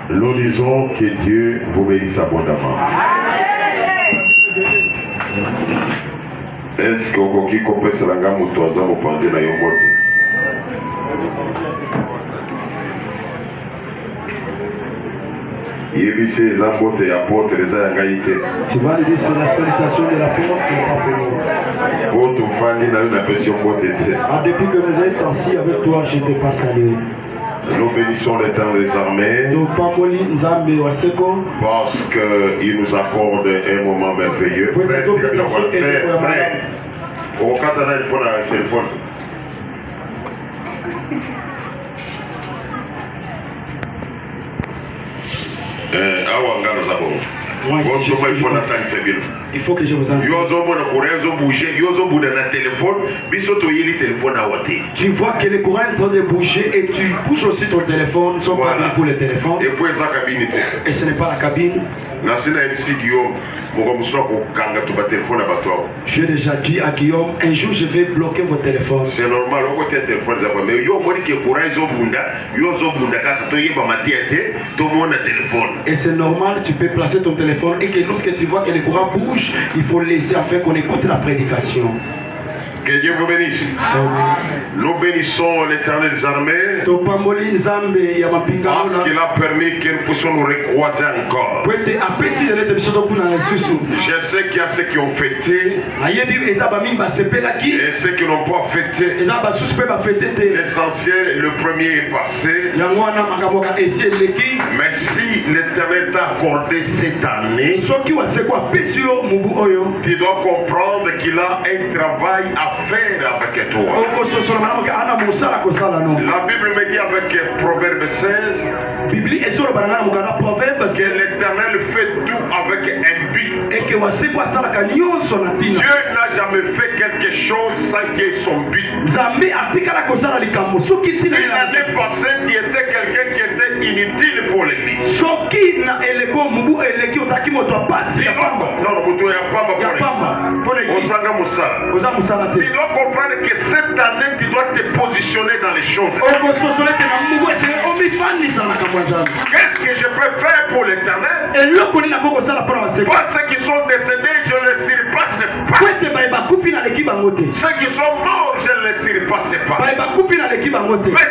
Nous disons que Dieu vous bénisse abondamment. Est-ce que vous pouvez comprendre la gamme de vous pensez dans yon côté? Tu vois, c'est la salutation de l'apôtre, c'est pas pour nous. Depuis que nous êtes assis avec toi, je ne t'ai pas salué. Nous bénissons l'éternel des armées parce qu'il nous accorde un moment merveilleux. Il faut que je vous enseigne. Tu vois que les courants sont de bouger et tu bouges aussi ton téléphone. Ils sont pas bien pour le téléphone. Et ce n'est pas la cabine. J'ai déjà dit à Guillaume, un jour je vais bloquer vos téléphones. C'est normal, on peut téléphone, mais et c'est normal, tu peux placer ton téléphone et que lorsque tu vois que les courants bougent, il faut laisser afin qu'on écoute la prédication. Que Dieu vous bénisse. Nous bénissons l'éternel des armées parce qu'il a permis que nous puissions nous recroiser encore. Je sais qu'il y a ceux qui ont fêté et ceux qui n'ont pas fêté. L'essentiel, le premier est passé. Mais si l'éternel t'a accordé cette année, tu dois comprendre qu'il a un travail à faire avec toi. La Bible me dit avec Proverbe 16 que l'éternel fait tout avec un but. Dieu n'a jamais fait quelque chose sans qu'il ait son but. Si l'année passée tu étais quelqu'un qui était inutile pour l'église, tu dois comprendre que cette année tu dois te positionner dans les choses. Qu'est-ce que je peux faire pour l'éternel? Pour ceux qui sont décédés, je ne les surpasse pas. Ceux qui sont morts, je ne les surpasse pas. Mais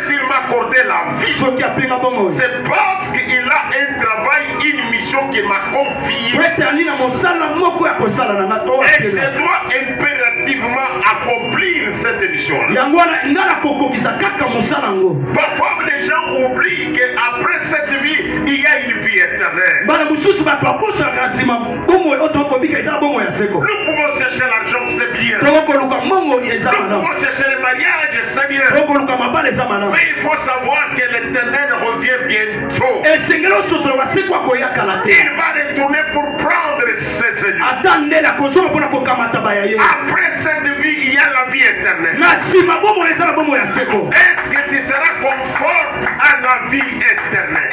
s'il m'a accordé la vie, c'est parce qu'il a un travail, une mission qu'il m'a confiée. Et je dois impérativement accomplir cette mission-là. Parfois les gens oublient qu'après cette vie, il y a une vie éternelle. Nous pouvons chercher l'argent, c'est bien. Nous pouvons chercher le mariage, c'est bien. Mais il faut savoir que l'éternel revient bientôt. Il va retourner pour prendre ses ennemis. Après cette vie, il y a la vie éternelle. Est-ce que tu seras conforme à la vie éternelle?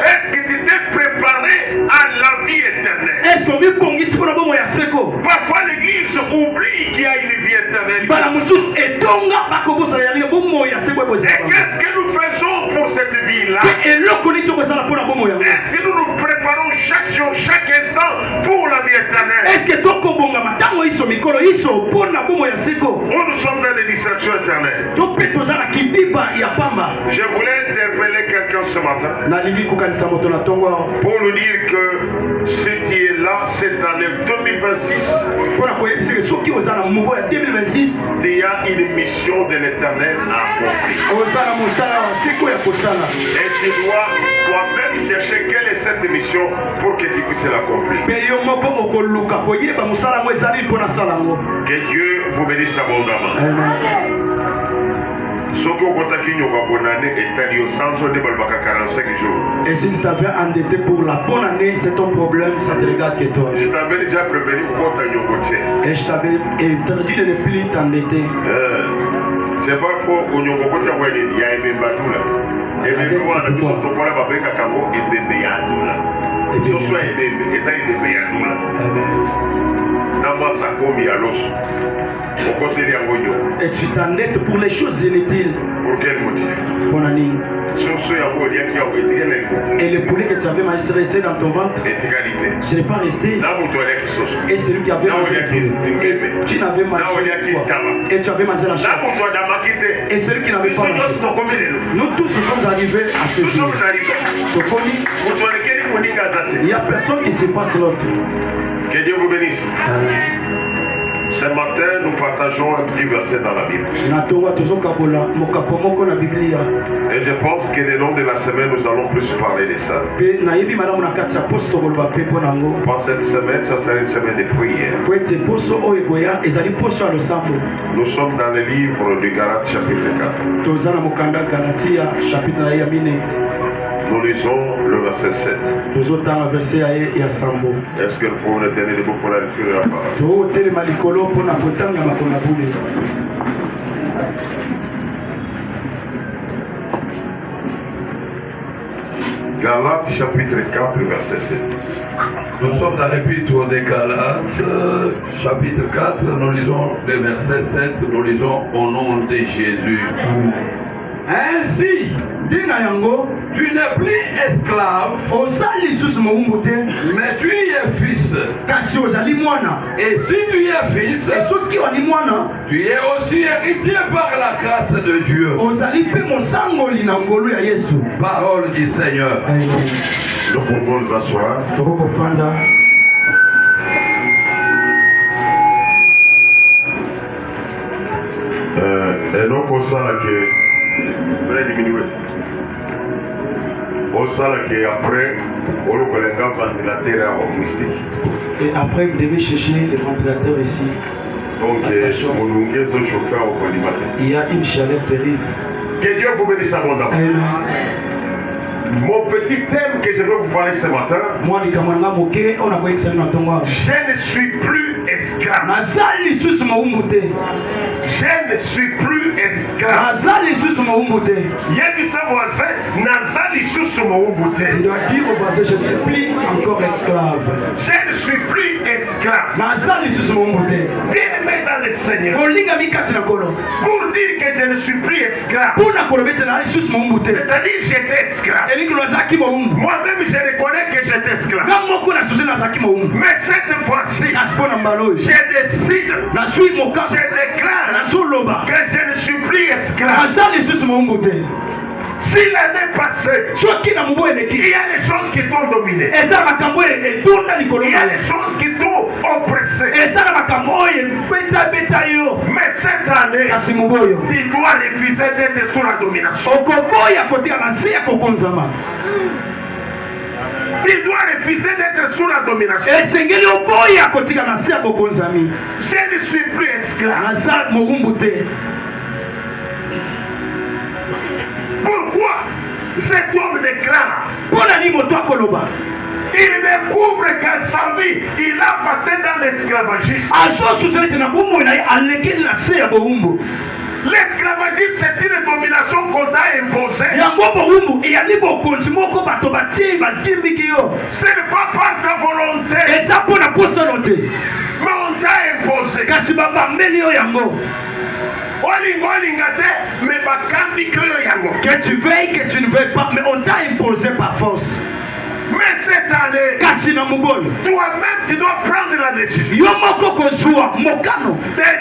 Est-ce que tu t'es préparé à la vie éternelle? Parfois l'église oublie qu'il y a une vie éternelle. Et qu'est-ce que nous faisons pour cette vie-là? Est-ce que nous nous préparons chaque jour, chaque instant pour la vie éternelle? Nous sommes dans les distractions éternelles. Je voulais interpeller quelqu'un ce matin pour nous dire que si tu es là cette année 2026, il y a une mission de l'éternel à accomplir. Et tu dois toi-même chercher quelle est cette mission pour que tu puisses l'accomplir. Que Dieu vous bénisse abondamment. Et si tu t'avais endetté pour la bonne année, c'est ton problème, ça te regarde que toi. Je t'avais déjà prévenu et je t'avais interdit de ne plus t'endetter. C'est pas pour il y a un bateau là. Et même moi, on a mis son topo là, et bébé à tout là. Ce soit et ça, il est bébé à tout là. Et tu t'endettes pour les choses inutiles. Pour quel motif? Et le poulet que tu avais resté dans ton ventre, ce n'est pas resté. Et celui qui avait mangé, tu n'avais mangé quoi? Et tu avais mangé la chair. Et celui qui n'avait pas mangé. Nous tous sommes arrivés à ce jour. Il n'y a personne qui se passe l'autre. Que Dieu vous bénisse. Ce matin, nous partageons un petit verset dans la Bible. Et je pense que le long de la semaine, nous allons plus parler de ça. Pour cette semaine, ça sera une semaine de prière. Nous sommes dans le livre du Galates chapitre 4. Nous lisons le verset 7. Est-ce que vous pouvez tenir debout pour la lecture de la parole? Galates chapitre 4, verset 7. Nous sommes dans l'épître des Galates, chapitre 4, nous lisons le verset 7, nous lisons au nom de Jésus. Ainsi, tu n'es plus esclave, mais tu es fils. Et si tu es fils, tu es aussi héritier par la grâce de Dieu. Parole du Seigneur. Nous pouvons nous asseoir. Et donc on sent que après, on le ventilateur acoustique. Et après, vous devez chercher le ventilateur ici. Donc, il y a une chaleur terrible. Que Dieu vous bénisse abondamment. Mon petit thème que je veux vous parler ce matin, je ne suis plus esclave. Je ne suis plus esclave. Il y a dit ça voisin, Nazali sous mon bouté. Il doit dire au voisin, je ne suis plus encore esclave. Je ne suis plus esclave. Bien-aimé dans le Seigneur. Pour dire que je ne suis plus esclave. C'est-à-dire que j'étais esclave. Moi-même je reconnais que j'étais esclave. Mais cette fois-ci, je décide, je déclare que je ne suis plus esclave. Si l'année passée, il y a des choses qui t'ont dominé. Il y a des choses qui t'ont oppressé. Mais cette année, tu dois refuser d'être sous la domination. Tu dois refuser d'être sous la domination. Je ne suis plus esclave. Pourquoi cet homme déclare? Il découvre qu'à sa vie, il a passé dans l'esclavagisme. L'esclavagisme, c'est une domination qu'on t'a imposée. Ce n'est pas par ta volonté, mais on t'a imposé. Que tu veuilles, que tu ne veuilles pas, mais on t'a imposé par force. Mais cette année, toi-même tu dois prendre la décision de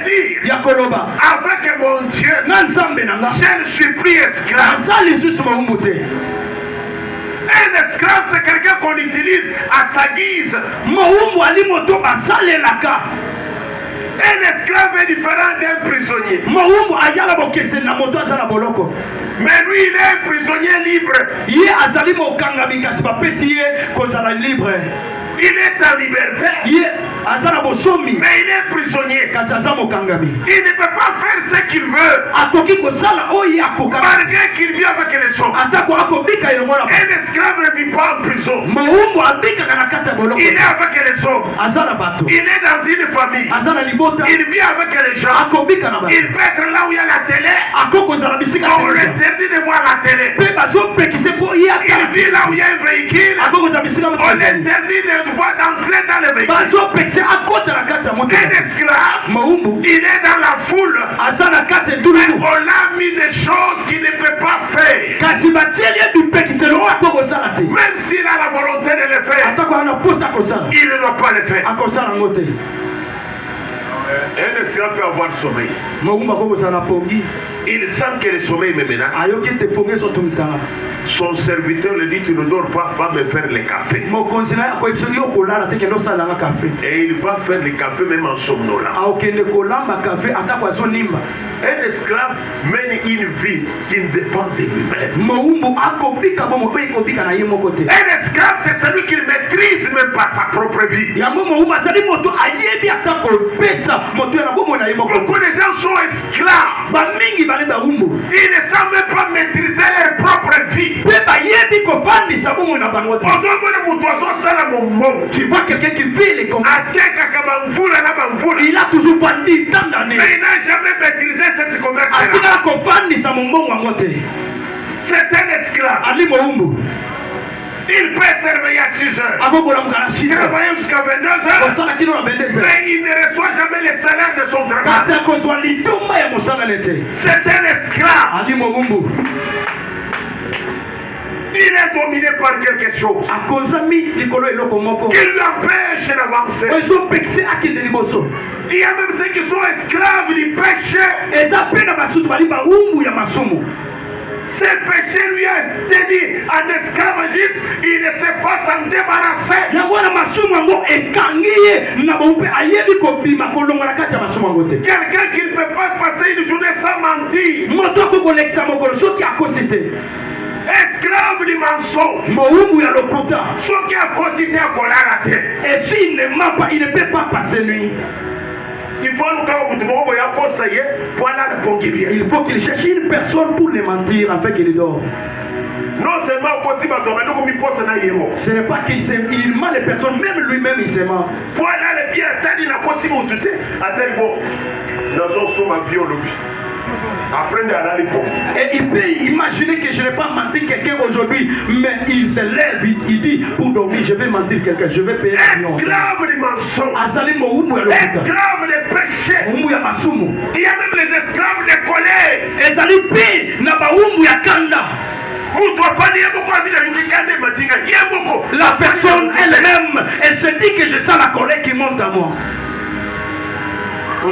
dire avec mon Dieu, je ne suis plus esclave. Un esclave, c'est quelqu'un qu'on utilise à sa guise. Un esclave est différent d'un prisonnier. Mais lui, il est un prisonnier libre. Il est en liberté. Mais il est prisonnier. Il ne peut pas faire ce qu'il veut. Malgré qu'il vit avec les hommes. Un esclave ne vit pas en prison. Il est avec les hommes. Il est dans une famille. Il vit avec les gens. Il peut être là où il y a la télé. On lui interdit de voir la télé. Il vit là où il y a un véhicule. On interdit de voir d'entrer dans le véhicule. Un esclave, il est dans la foule. Mais on a mis des choses qu'il ne peut pas faire. Même s'il a la volonté de le faire, il ne doit pas le faire. Un esclave peut avoir sommeil. Il sent que le sommeil me menace. Son serviteur lui dit: tu ne dors pas, va me faire le café. Et il va faire le café même en somnolant. Un esclave mène une vie qui dépend de lui-même. Un esclave, c'est celui qui ne maîtrise même pas sa propre vie. Beaucoup de gens sont esclaves. Ils ne savent même pas maîtriser leur propre vie. Tu vois quelqu'un qui vit les combats. Il a toujours vendu tant d'années. Mais il n'a jamais maîtrisé cette conversation. C'est un esclave. Il peut servir à 6 heures. Travailler jusqu'à 22 heures. Mais il ne reçoit jamais le salaire de son travail. C'est un esclave. Il est dominé par quelque chose qui l'empêche d'avancer. Il y a même ceux qui sont esclaves du péché. Ce péché lui a tenu en esclavagiste, il ne sait pas s'en débarrasser. Quelqu'un qui ne peut pas passer une journée sans mentir. Esclave du mensonge. Ceux qui a cosité à coller à la tête. Et s'il ne ment pas, il ne peut pas passer nuit. Il faut qu'il cherche une personne pour les mentir afin qu'il dort. Non seulement possible, ce n'est pas qu'il ment les personnes, même lui-même il se ment. Et il peut imaginer que je ne vais pas mentir quelqu'un aujourd'hui, mais il se lève, il dit pour dormir, je vais mentir quelqu'un, je vais payer. Esclave du mensonge, esclave des péchés. Il y a même les esclaves de colère. La personne elle-même, elle se dit que je sens la colère qui monte à moi. On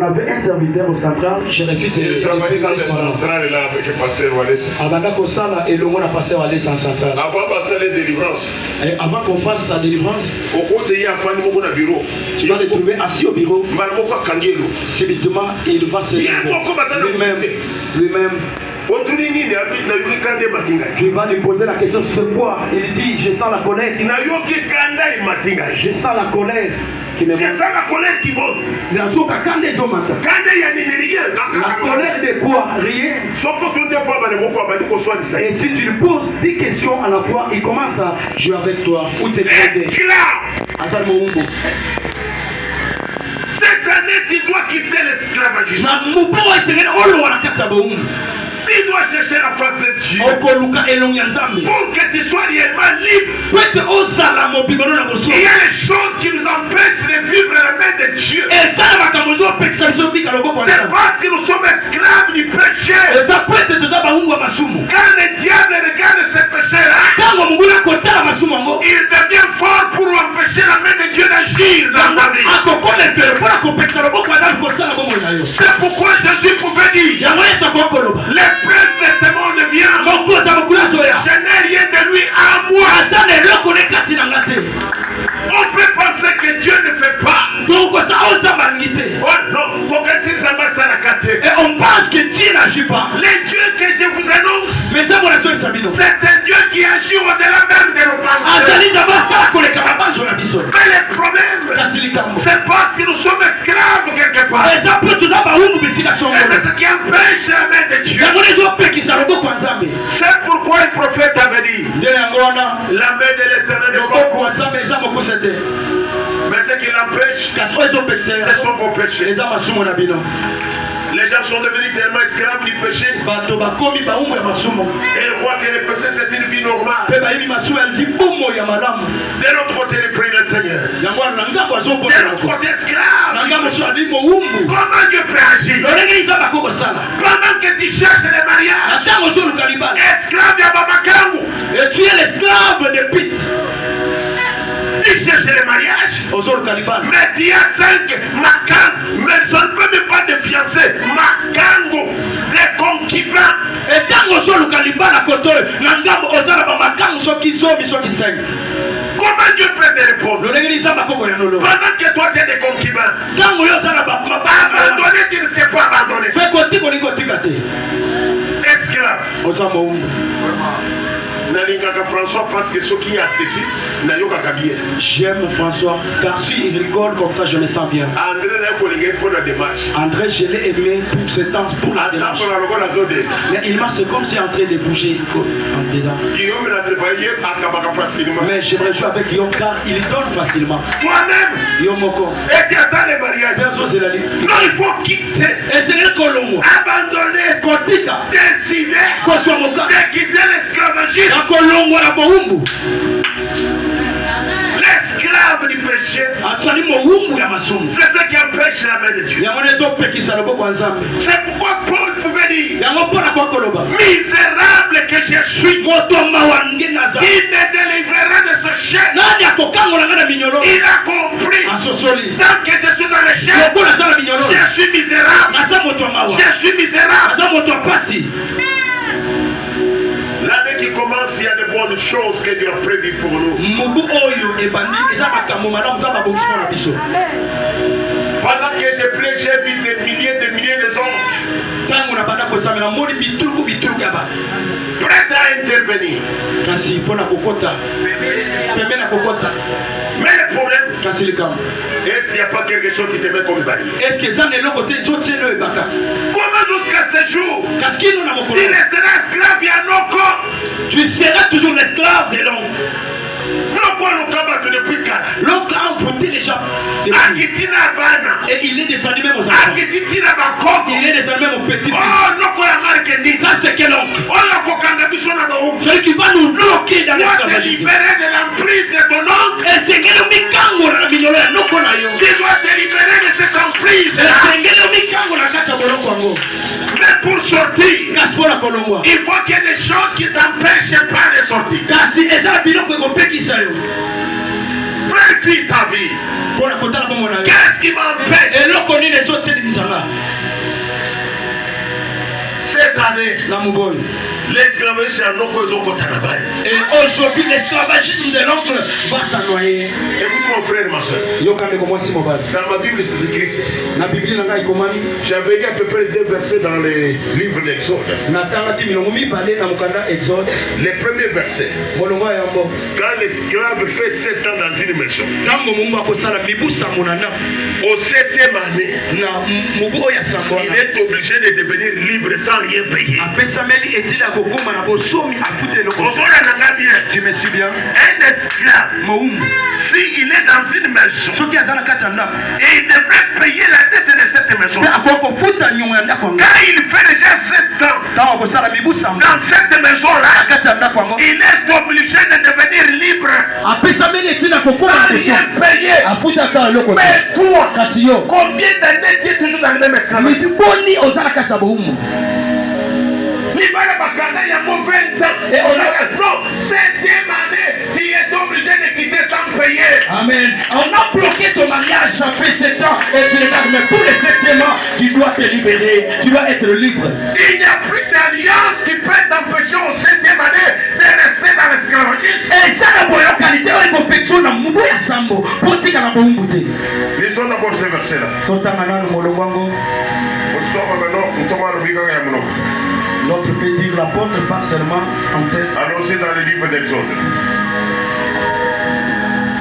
avait un serviteur au central, je refuse de travailler dans le central là avec le pasteur Wallace. Avant passer les délivrances. Avant qu'on fasse sa délivrance, tu vas le trouver assis au bureau. Subitement, il va se lever lui-même. Tu vas lui poser la question, c'est quoi? Il dit, je sens la colère. Je sens la colère qui me monte. Je sens la colère qui monte. La colère de quoi? Rien. Et si tu lui poses 10 questions à la fois, il commence à jouer avec toi. Ou te aider. Cette année, tu dois quitter l'esclavagisme. Tu dois chercher la face de Dieu pour que tu sois réellement libre. Il y a des choses qui nous empêchent de vivre la main de Dieu. C'est parce que nous sommes esclaves du péché. Quand le diable regarde ce péché-là, il devient fort pour empêcher la main de Dieu d'agir dans ta vie. C'est pourquoi Jésus pouvait dire: le prince de ce monde vient. Je n'ai rien de lui à moi. On peut penser que Dieu ne fait pas. Oh non, et on pense que Dieu n'agit pas. Le Dieu que je vous annonce, c'est un Dieu qui agit au-delà même de nos pensées. Mais le problème, c'est parce que nous sommes esclaves quelque part. Et c'est ce qui empêche la main de Dieu. C'est pourquoi le prophète avait dit: la main de l'Éternel n'est pas. Mais ce qui l'empêche, c'est son beau péché. Les gens sont devenus tellement esclaves du péché. Et ils voient que le péché c'est une vie normale. De l'autre côté, ils prient le Seigneur. De l'autre côté, esclave. Comment Dieu peut agir? Pendant que tu cherches le mariage, esclave de Bamakangu. Et tu es l'esclave de Pete. Tu cherches le mariage, mais tu as 5 Makangu, mais je ne peux même pas de fiancés. Makangu, des concubins. Et quand on sort le caliban à côté, comment Dieu peut te répondre? Pendant que toi tu es des concubins, abandonné, tu ne sais pas abandonner. Esclave. François parce que ce qui a sécu, j'aime François car s'il rigole comme ça je me sens bien. André je l'ai aimé pour ce temps, pour la démarche. Mais il m'a, c'est comme s'il est en train de bouger en dedans. Mais j'aimerais jouer avec Guillaume car il donne facilement. Toi-même, Guillaume Moko. Et tu attends les mariages. Non, il faut quitter. Abandonner. Décider de quitter l'esclavagisme. L'esclave du péché, c'est ce qui empêche la main de Dieu. C'est pourquoi Paul pouvait dire misérable que je suis, il me délivrera de ce chêne. Il a compris, tant que je suis dans le chêne, je suis misérable. Je suis misérable. L'année qui commence, il y a de bonnes choses que Dieu a prévues pour nous. Pendant que je prie, j'ai vu des milliers de hommes prêts à intervenir. Mais le problème, est-ce qu'il n'y a pas quelque chose qui te met comme barrière? Comment jusqu'à ce jour, s'il restera esclave, il y a nos corps, tu seras toujours l'esclave de l'homme. L'oncle a emporté les gens. Et il est descendu même aux enfants. Il est descendu même aux petits. Ça c'est quel oncle? Celui qui va nous bloquer dans l'esclavagisme. De l'emprise de ton oncle. Et c'est que le mikango na mignolo ya noko na yo. Tu dois te libérer de cette emprise. Et c'est que le mikango na kata boloko ngo. Mais pour sortir, il faut qu'il y ait des choses qui t'empêchent pas de sortir. Vérifie ta vie. Qu'est-ce qui m'empêche? Cette année, l'esclavagisme c'est un oncle. Et aujourd'hui, l'esclavagisme de l'oncle va s'ennoyer. Écoute mon frère et ma soeur. Dans ma Bible, c'est écrit ceci. J'avais dit à peu près 2 versets dans les livres d'Exode. Les premiers versets. Quand l'esclave fait 7 ans dans une maison, au 7e année, il est obligé de devenir libre sans rien payer. Tu me suis bien? Un esclave, s'il est dans une maison et il devrait payer la dette de cette maison, quand il fait déjà 7 ans dans cette maison-là, il est obligé de devenir libre sans rien payer. Mais toi, combien d'années tu es toujours dans le même esclavage? Il y a 20 ans. Et on a 7e année, tu es obligé de quitter sans payer. Amen. On a bloqué ton mariage, ça fait 7 ans. Et tu regardes, mais pour les 7e ans, tu dois te libérer. Tu dois être libre. Il n'y a plus d'alliance qui peut t'empêcher au 7e année de rester dans l'esclavagisme. Et ça, la bonne qualité, on est compétition dans mon boya sambo. Pour dire qu'on a bon goûter. Lisons d'abord ce verset-là. L'autre peut dire l'apôtre, pas seulement en tête. Allons-y dans le livre d'Exode.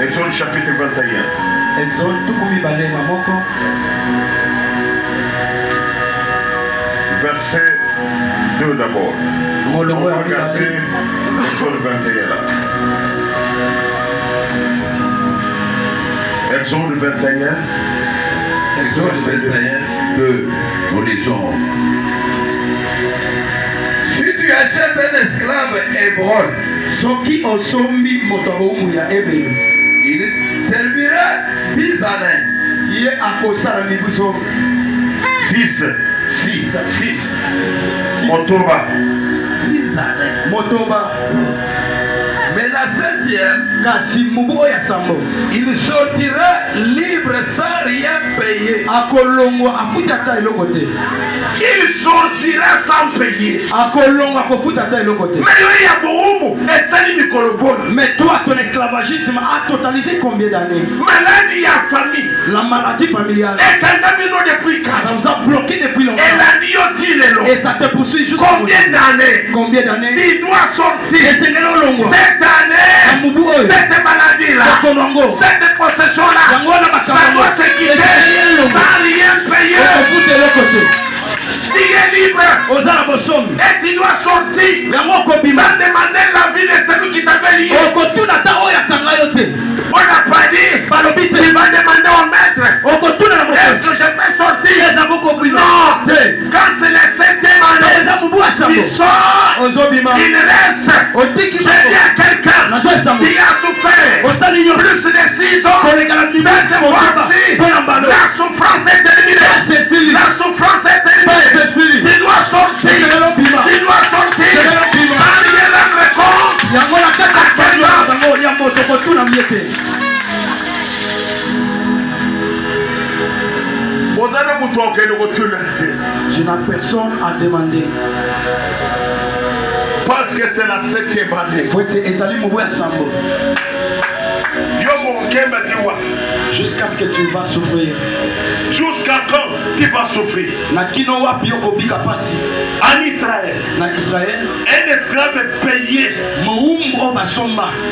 Exode chapitre 21. Exode, tout comme il va aller dans mon corps. Verset 2 d'abord. On va regarder Exode 21 là. Exode 21. Exode 21, 2, nous lisons. Si tu achètes un esclave hébreu, il servira 10 années. 6 Motoba. 6 années. Motoba. Mais la 7e, il sortira libre sans rien payer. Il sortira sans payer. Mais toi, ton esclavagisme a totalisé combien d'années? Maladie à famille. La maladie familiale. Depuis ça vous a bloqué depuis longtemps. Et ça te poursuit jusqu'à combien d'années? Combien d'années? Il doit sortir. Cette année, cette maladie-là, cette possession-là, ça doit se quitter sans rien payer. Il est libre et tu dois sortir sans demander l'avis de celui qui t'avait lié. On n'a pas dit, il va demander au maître, est-ce que je peux sortir? Non, quand c'est le 7e année, il sort, il reste. Je dis à quelqu'un qui a souffert plus de 6 ans, cette fois-ci, la souffrance est terminée. La souffrance est terminée. Il doit sortir. Il doit sortir. Sans rien rendre compte. Je n'ai personne à demander. Parce que c'est la 7e année. Jusqu'à ce que tu vas souffrir. Jusqu'à quand tu vas souffrir? En Israël, un esclave payé.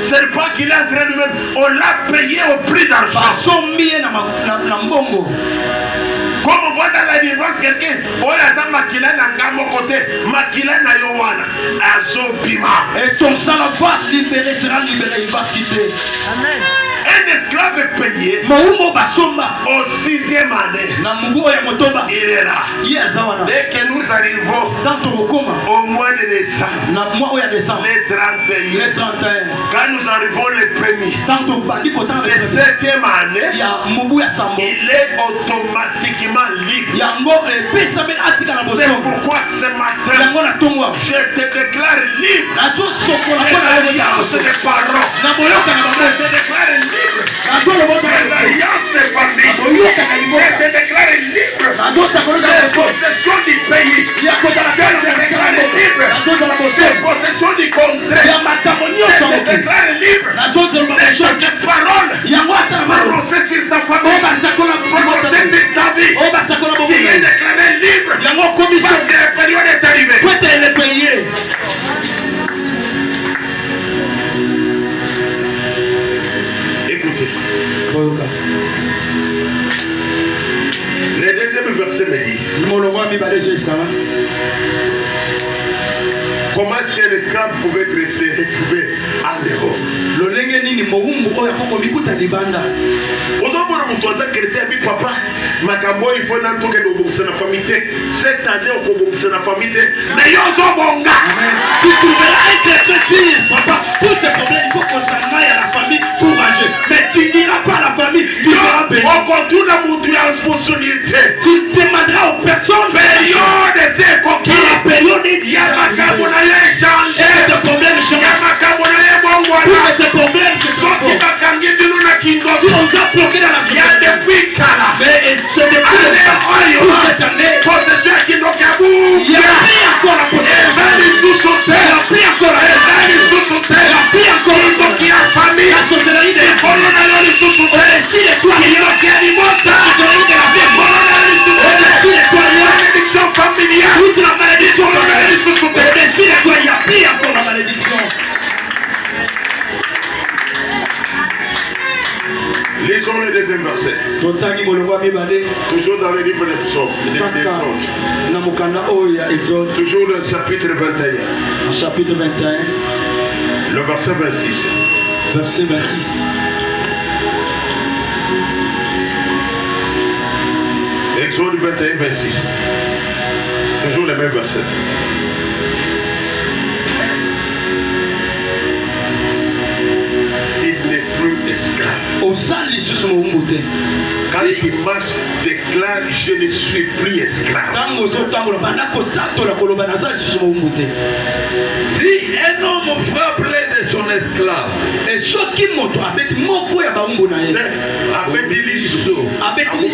C'est pas qu'il est en train de même. On l'a payé au prix d'argent. Comme on voit dans la vivance quelqu'un, on a ça makila na ngamo côté, makila na yowana, azobima. Et ton salaire va libérer, sera libéré, il va quitter. Amen. Un esclave payé au 6e année, il est là. Dès que nous arrivons au mois de décembre, les 31, quand nous arrivons le 1er, le 7e année, il est automatiquement libre. C'est pourquoi ce matin, je te déclare libre. L'alliance des parents, je te déclare libre. L'alliance des familles, je te déclare libre. Les possessions du pays, je te déclare libre. Les possessions du contrat, je te déclare libre. Les paroles prononcées sur sa famille, prononcées sur sa vie, il est déclaré libre. Parce que la période est arrivée. Écoutez. Le deuxième verset me dit, comment est-ce que l'esclave pouvait se trouver en dehors? Papa, makambo il faut n'entendre que nous sommes famille. Cette année on sommes famille. Mais yo zo bonga. Tu trouveras un chrétien, papa. Pour ce problème, il faut qu'on s'en aille à la famille pour agir. Mais tu n'iras pas à la famille. On continue à montrer la responsabilité. Tu demanderas aux personnes. Période c'est coquille. La période il y a makambo na ye changer. Ce problème change. Makambo na ye bongo. Tous ces problèmes se sont. Qui va cambier de nous na kingo. Qui ont déjà bloqué dans la vie. Il y a des filles kala. Mais c'est des filles. Pour cette année. Possession qui nous kabou. Il y a pris encore la possession. Il y a pris encore la qui a famille. La sorcellerie des si les toi qui a dit malédiction familiale. Toute la malédiction. Il y a pris encore la malédiction. Lisons le deuxième verset. Toujours dans le livre des psaumes. Toujours le chapitre 21. Chapitre 21. Le verset 26. Verset 26. 21, 26. Toujours les mêmes versets. Tu n'es plus esclave. Quand il marche, déclare, je ne suis plus esclave. Si un homme frappe l'un de son esclave, et ce qui montre avec mon corps à Baumbonae, avec l'issue, avec homme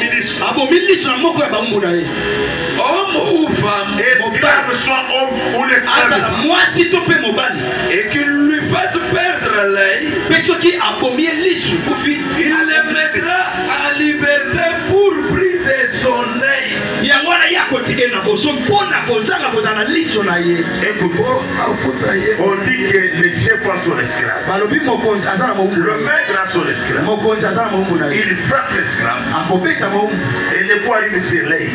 ou femme, esclave soit homme ou l'esclave, moi si tu peux m'obali, et qu'il lui fasse perdre l'œil, mais ce qui a commis l'issue, il le mettra en liberté pour prix de son œil. Écoute, on dit que le chef a son esclave, le maître a son esclave, il frappe l'esclave et le poids arrive sur l'œil.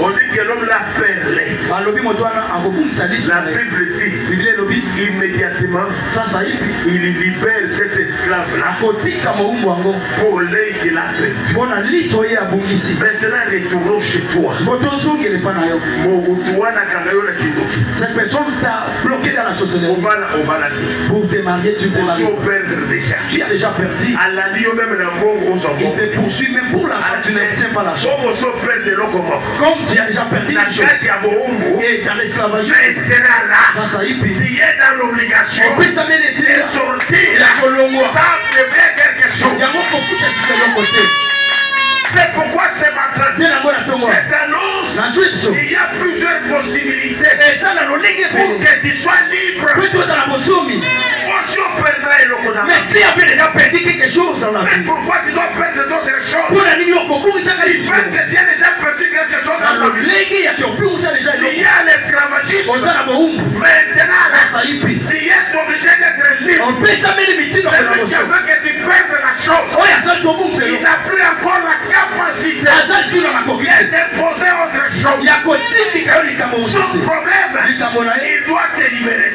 On dit que l'homme l'a perlé. La Bible dit immédiatement il libère cet esclave là pour l'œil qu'il a perdu. Maintenant retournons chez toi. Cette personne t'a bloqué dans la société. Pour te marier, tu peux déjà. Tu as déjà perdu. Il te poursuit même pour l'argent. Tu n'obtiens pas l'argent. Comme tu as déjà perdu la chose. Et dans l'esclavage, tu es dans l'obligation de sortir sans faire quelque chose. C'est pourquoi ce matin, je t'annonce qu'il y a plusieurs possibilités pour que tu sois libre. Si on perdra le condamné. Mais tu as déjà perdu quelque chose dans la vie. Mais pourquoi tu dois perdre d'autres choses? Il fait que tu as déjà perdu quelque chose dans ta vie. Il y a l'esclavagisme. Maintenant, tu es obligé d'être libre. Celui qui a fait que tu perdes la chose, il n'a plus encore la capacité d'imposer autre chose. Son problème, il doit te libérer.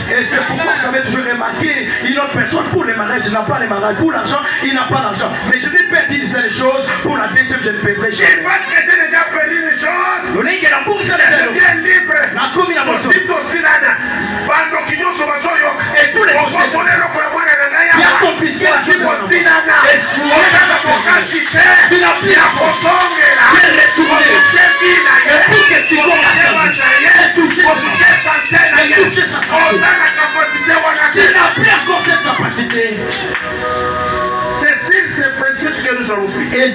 Et c'est pourquoi vous avez toujours remarqué, une autre personne pour les mariages, il n'a pas les mariages, pour l'argent, il n'a pas l'argent. Mais je vais perdre une seule chose, pour la deuxième, je ne perdrai jamais. Il va que j'ai déjà perdu une chose, je deviens libre. Aussi, et tous les il a confisqué la chose. C'est sur ces principes que nous allons prier.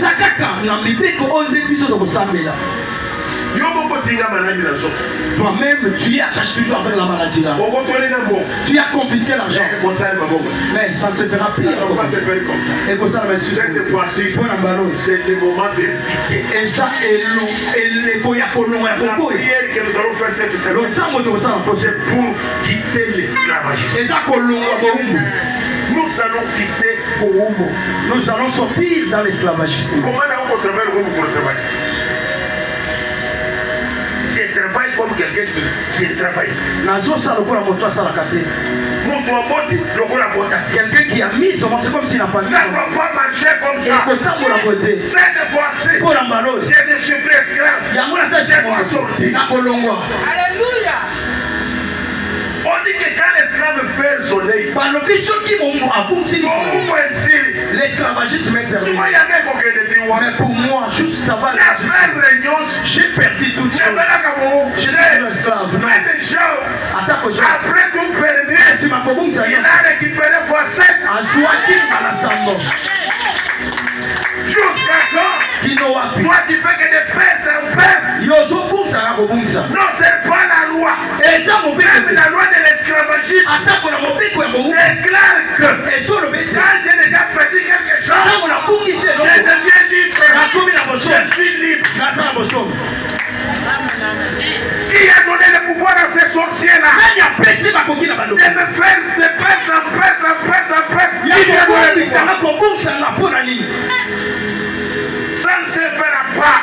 Toi-même, tu es attaché toujours avec la maladie là. Tu as confisqué l'argent. Mais ça se fera plus. Et comme ça, cette fois-ci, c'est le moment d'éviter. Et ça, la prière que nous allons faire cette semaine, c'est pour quitter l'esclavagisme. Nous allons quitter Koumo. Nous allons sortir dans l'esclavagisme. Comment on travaille pour le travail? Je travaille comme quelqu'un qui travaille. Quelqu'un qui a mis son c'est comme s'il n'a pas mis. Ça ne doit pas marcher comme ça. Cette fois-ci, je ne suis plus esclave. Je dois sortir. Alléluia. On dit que quand l'esclave perd son œil, l'esclavagisme est terminé. Mais pour moi, juste ça va. J'ai perdu toute chose. Je suis un esclave. Après tout perdu, il a récupéré fois 7. Jusqu'à quand? Toi tu fais que de perdre en perdre. Non, c'est pas la loi. Même la loi de l'esclavagisme déclare que quand j'ai déjà perdu quelque chose, je deviens libre. Je suis libre. Qui a donné le pouvoir à ces sorciers-là de me faire de perdre en perdre. Ça ne se fera pas.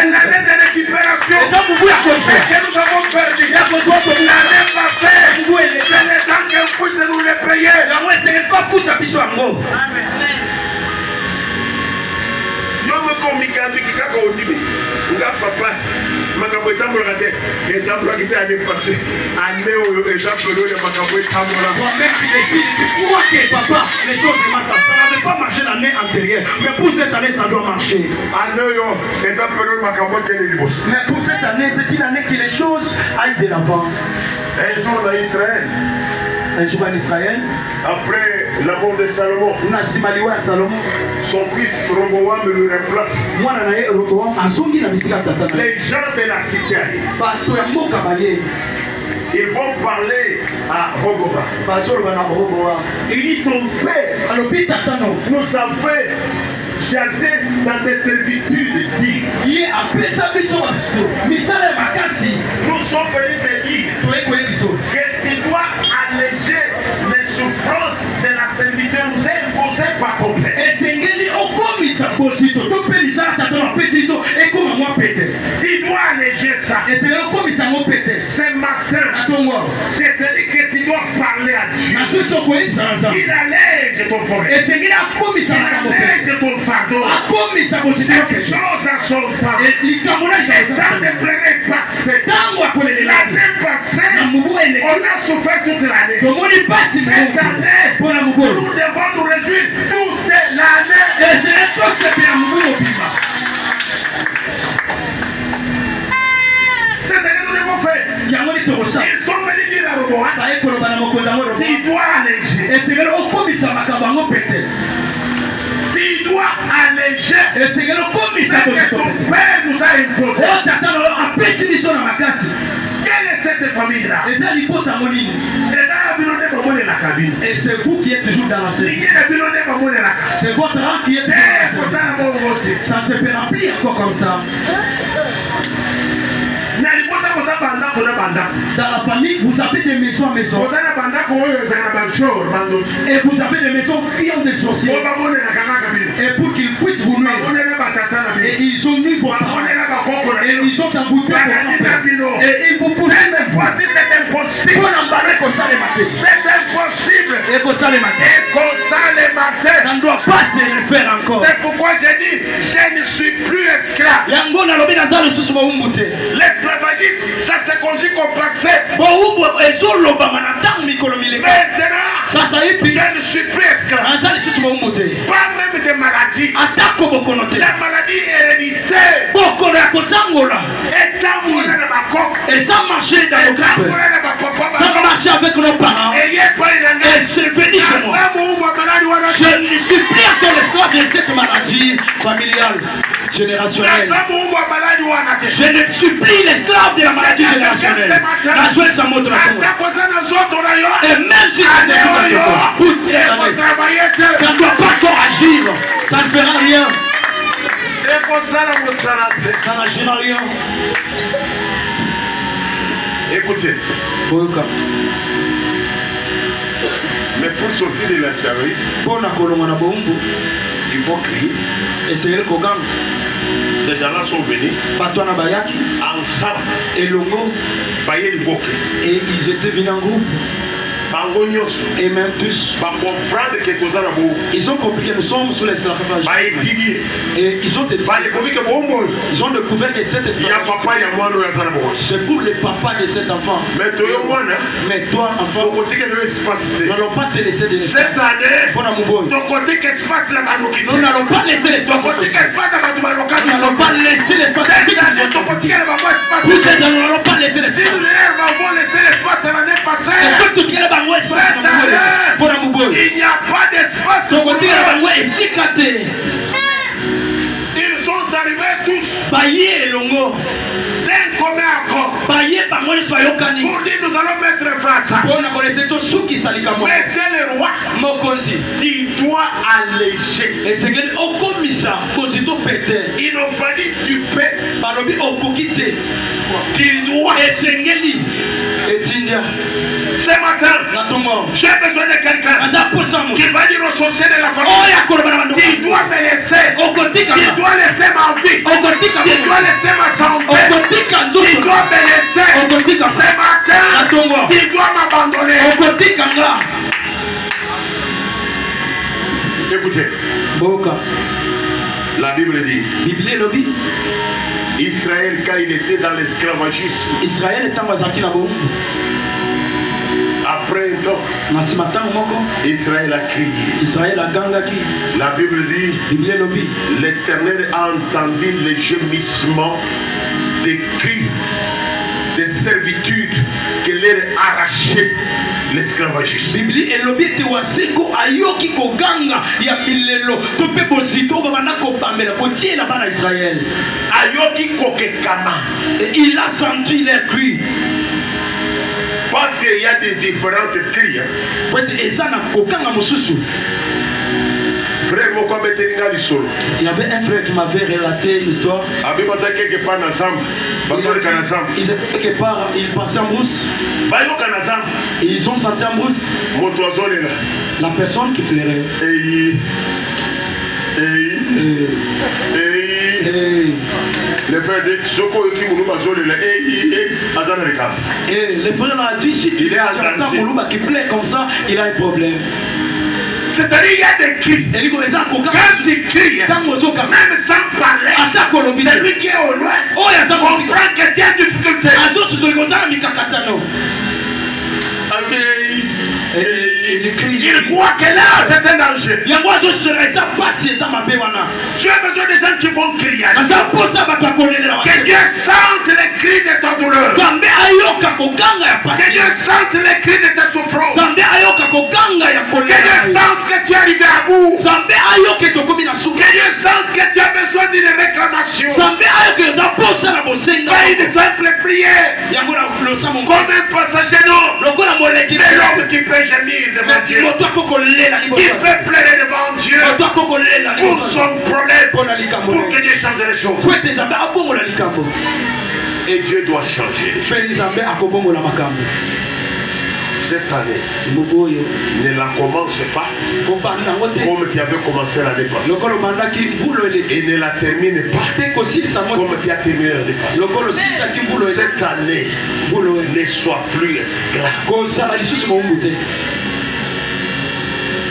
l'année de récupération. C'est que nous avons perdu. L'année passée, c'est le temps que puisse nous les payer. Yo me communique kaka odibe. Nga papa makambo etambola te. Exemple qui était année passée. Année au exemple de makambo etambola. Même si les filles, pourquoi que papa les choses ne marchent pas? Ça n'avait pas marché l'année antérieure. Mais pour cette année, ça doit marcher. Année yo exemple de makambo kele libos. Mais pour cette année, c'est une année que les choses aillent de l'avant. Un jour dans Israël. Un jour en Israël. Après la mort de Salomon. Son fils Roboam le remplace. Les gens de la cité, ils vont parler à Roboam. Il dit ton père nous a fait charger dans des servitudes dignes. Nous sommes venus te dire que tu dois alléger les souffrances de la servitude. Nous imposées par ton père. Tu dois alléger ça. Ce matin, je te dis que tu dois parler à Dieu. Il allège ton problème. Il allège ton fardeau. Chaque chose à son temps. Le temps de pleurer est passé. L'année passée, on a souffert toute l'année. Cette année, nous devons nous réjouir toute l'année. C'est ce que nous devons faire. Ils sont venus dire à Roboam, tu dois alléger. Tu dois alléger ce que ton père nous a imposé. Quelle est cette famille-là? Et c'est vous qui êtes toujours dans la scène. C'est votre âme qui est toujours dans la scène. Ça ne se fait remplir encore comme ça. Dans la famille, vous avez des maisons à maison. Et vous avez des maisons qui ont des sorciers. Et pour qu'ils puissent vous nuire. Et ils ont nu vos parents. Et ils ont embouté vos parents. Et ils vous foutent même. Voici, c'est impossible. C'est impossible. Et comme ça les matins. Ça ne doit pas se faire encore. C'est pourquoi j'ai dit, je ne suis plus esclave. L'esclavagisme, ça se conjugue au passé. Maintenant, je ne suis plus esclave. Pas même de maladie. La maladie héréditaire. Et ça marchait dans nos cas. Ça marchait avec nos parents. Et c'est venu chez moi. Je ne suis plus à l'esclave de cette maladie familiale, générationnelle. Je ne suis plus l'esclave de la maladie générationnelle. Et même si ça ne doit pas encore agir, ça ne fera rien. Ça n'agira rien. Écoutez. Mais pour sortir de l'esclavagisme, il faut crier. Ces gens-là sont venus ensemble et ils étaient venus en groupe. Et même tous, ils ont compris que nous sommes sous l'esclavage. Et ils ont découvert que cet esclavage, c'est pour le papa de cet enfant. Mais toi, enfant, nous n'allons pas te laisser de l'espace. Cette année, nous n'allons pas laisser l'espace. Nous n'allons pas laisser l'espace. Nous n'allons pas laisser l'espace. Il n'y a pas d'espace. Ils sont arrivés tous d'un commun accord. Pour dire nous allons mettre face. Mais c'est le roi. Tu dois alléger. Ils n'ont pas dit tu peux. Tu dois. Ce matin, j'ai besoin de quelqu'un qui va dire au sorcier de la famille, qui doit me laisser, qui doit laisser ma vie, qui doit laisser ma santé, qui doit me laisser ce matin, qui doit m'abandonner. Écoutez, la Bible dit, Israël, quand il était dans l'esclavagisme, après un temps, Israël a crié. La Bible dit, l'Éternel a entendu les gémissements des cris, des servitudes que leur arraché l'esclavagisme. Ayoki kokekama. Il a senti les cris. Parce qu'il y a des différentes cris. Frère, il y avait un frère qui m'avait relaté l'histoire. Ils étaient quelque part, ils passaient en brousse. Et ils ont senti en brousse la personne qui pleurait. Le frère dit et le frère a dit si tu qui plaît comme ça, il a un problème. C'est-à-dire il y a des cris. Quand tu cries, même sans parler, celui qui est au loin comprend que tu as difficulté. Il croit que là c'est un danger. Tu as besoin de gens qui vont crier. Que Dieu sente les cris de ta douleur. Que Dieu sente les cris de ta souffrance. Que Dieu sente que tu es arrivé à bout. Que Dieu sente que tu as besoin d'une réclamation. Pas une simple prière. Comme un passager non. Mais l'homme qui peut gémir devant Dieu, qui peut pleurer devant Dieu pour son problème, pour que Dieu change les choses. Et Dieu doit changer les choses. Cette année, ne la commence pas comme tu avais commencé l'année passée. Et ne la termine pas comme tu as terminé l'année passée. Cette année, ne sois plus esclave.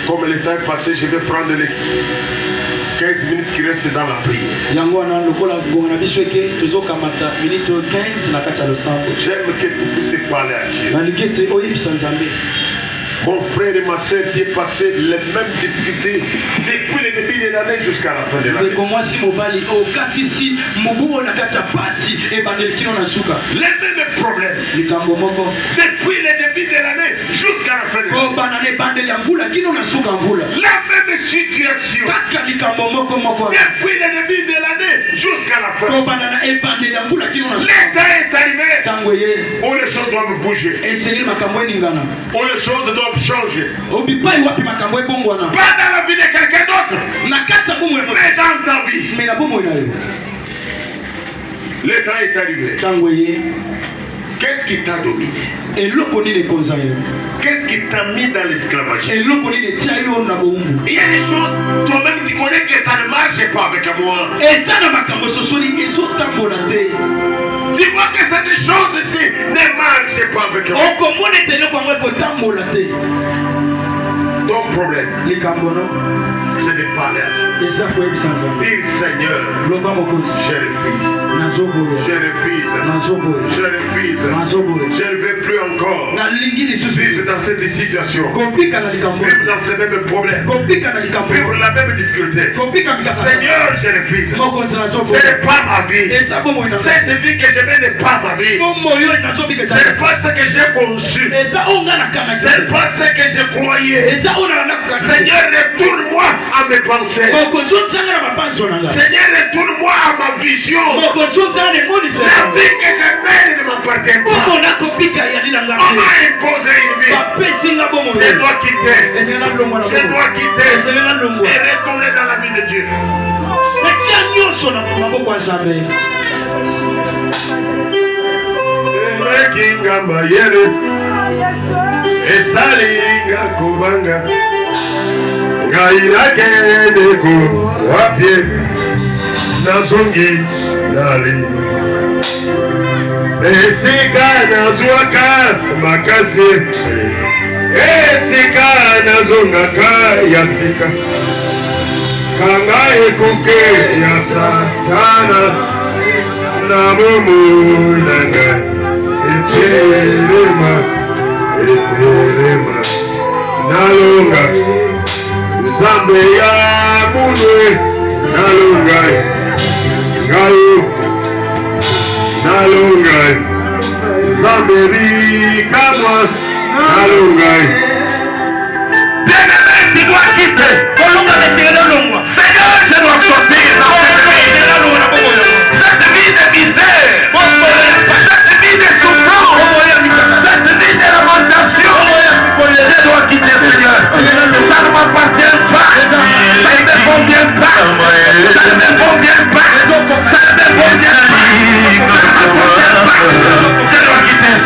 Comme le temps est passé, je vais prendre les 15 minutes qui restent dans la prière. J'aime que tu puisses parler à Dieu. Mon frère et ma soeur qui est passé les mêmes difficultés depuis le début de l'année jusqu'à la fin de l'année. Les mêmes problèmes depuis le début de l'année jusqu'à la fin de l'année. La même situation depuis le début de l'année jusqu'à la fin. L'état est arrivé où les choses doivent bouger, où les choses doivent changer. Pas dans la vie de quelqu'un d'autre, mais dans ta vie. L'état est arrivé. Qu'est-ce qui t'a dominé? Qu'est-ce qui t'a mis dans l'esclavagisme? Il y a des choses, toi-même tu connais que ça ne marche pas avec moi. Tu vois que cette chose ici ne marche pas avec moi. Ton problème, c'est de parler à Dieu. Dis Seigneur, je refuse. Je ne veux plus encore vivre dans cette situation. Vivre dans ces mêmes problèmes. Vivre la même difficulté. Seigneur, je refuse. Ce n'est pas ma vie. Cette vie que je mène n'est pas ma vie. Ce n'est pas ce que j'ai conçu. Ce n'est pas ce que je croyais. Seigneur, retourne-moi à mes pensées. Seigneur, retourne-moi à ma vision. La vie que je mène ne m'appartient pas. On m'a imposé une vie. Je dois quitter. Et retourner dans la vie de Dieu. esalinga kubanga ngai nakendeko wapye nazongi nali esika nazwaka makasi esika nazongaka ya sika kanga ekuke ya satana na momunanga etelema nalonga nzambe ya munwe nalonga ngayo nalonga nzambe bikamwa nalonga. Bien-aimé, tu dois quitter. Seigneur, je dois sortir dans cette vie de misère, cette vie de souffrance, cette vie de lamentation. Je dois quitter, Seigneur. Ça ne m'appartient pas. Ça ne me convient pas. Ça ne me convient pas. Ça ne me convient pas. Je dois quitter.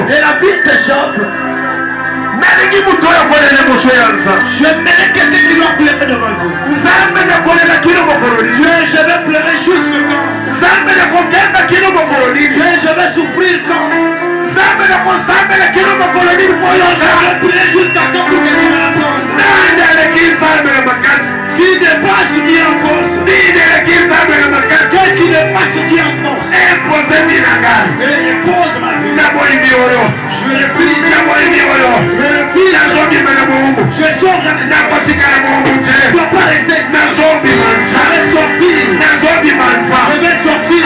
Et la vie t'échappe. Je mérite que tu dois pleurer devant Dieu. Je vais pleurer jusqu'au quand. Je vais souffrir quand. Je vais pleurer jusqu'à quand pour que tu m'entends. Qui dépasse qui en force. Qu'est-ce qui dépasse qui en force. Et impose ma vie. Je le prie. Je sors de la pratique à la mort. Je ne dois pas rester. Je vais sortir. Je vais sortir.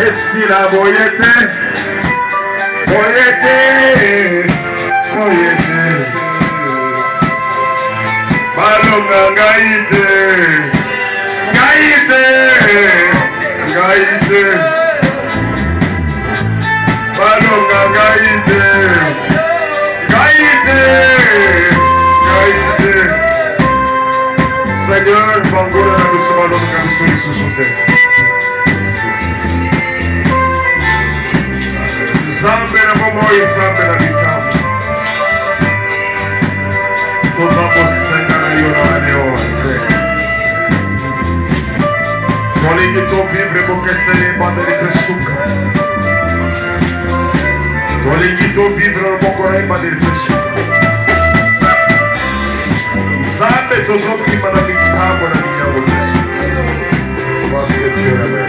Esila boyete, boyete, boyete. Balonga gaite, gaite, gaite. Balonga gaite, gaite, gaite. Seigneur, Bangola na biso balonga biso lisusu te. Zambe na bomoi, zambe na bikamu. Tozakosenga na yo na leo. Tolingi to vivre bokesele bandeli pesuka. Tolingi to vivre bokore bandeli pesuka. Zambe tozokima na bikamu na bikamu. Parce que Dieu est là.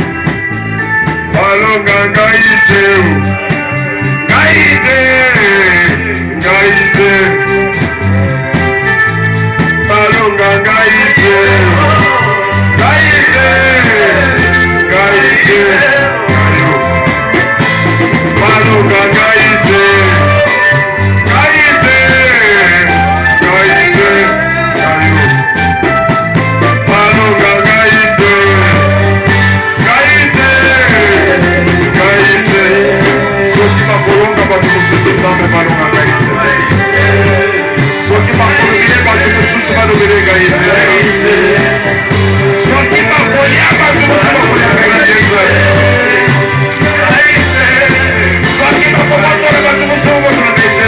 Balonga gaite. Gaite, gaite, balonga gaite, gaite, gaite, balonga gaite, gaite, gaite, balonga gaite, gaite, gaite. Kolonga batu mususu zambe balonga gaite. Soki makolongile batu mususu balongile gaite. Soki makolia batu mususu bakolia gaite. Soki makomatole batu mususu bakolia gaite.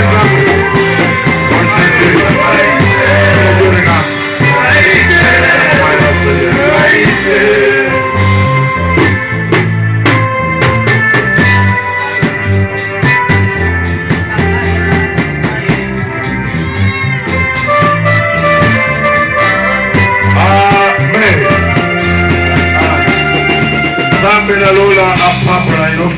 Lola a Pablo,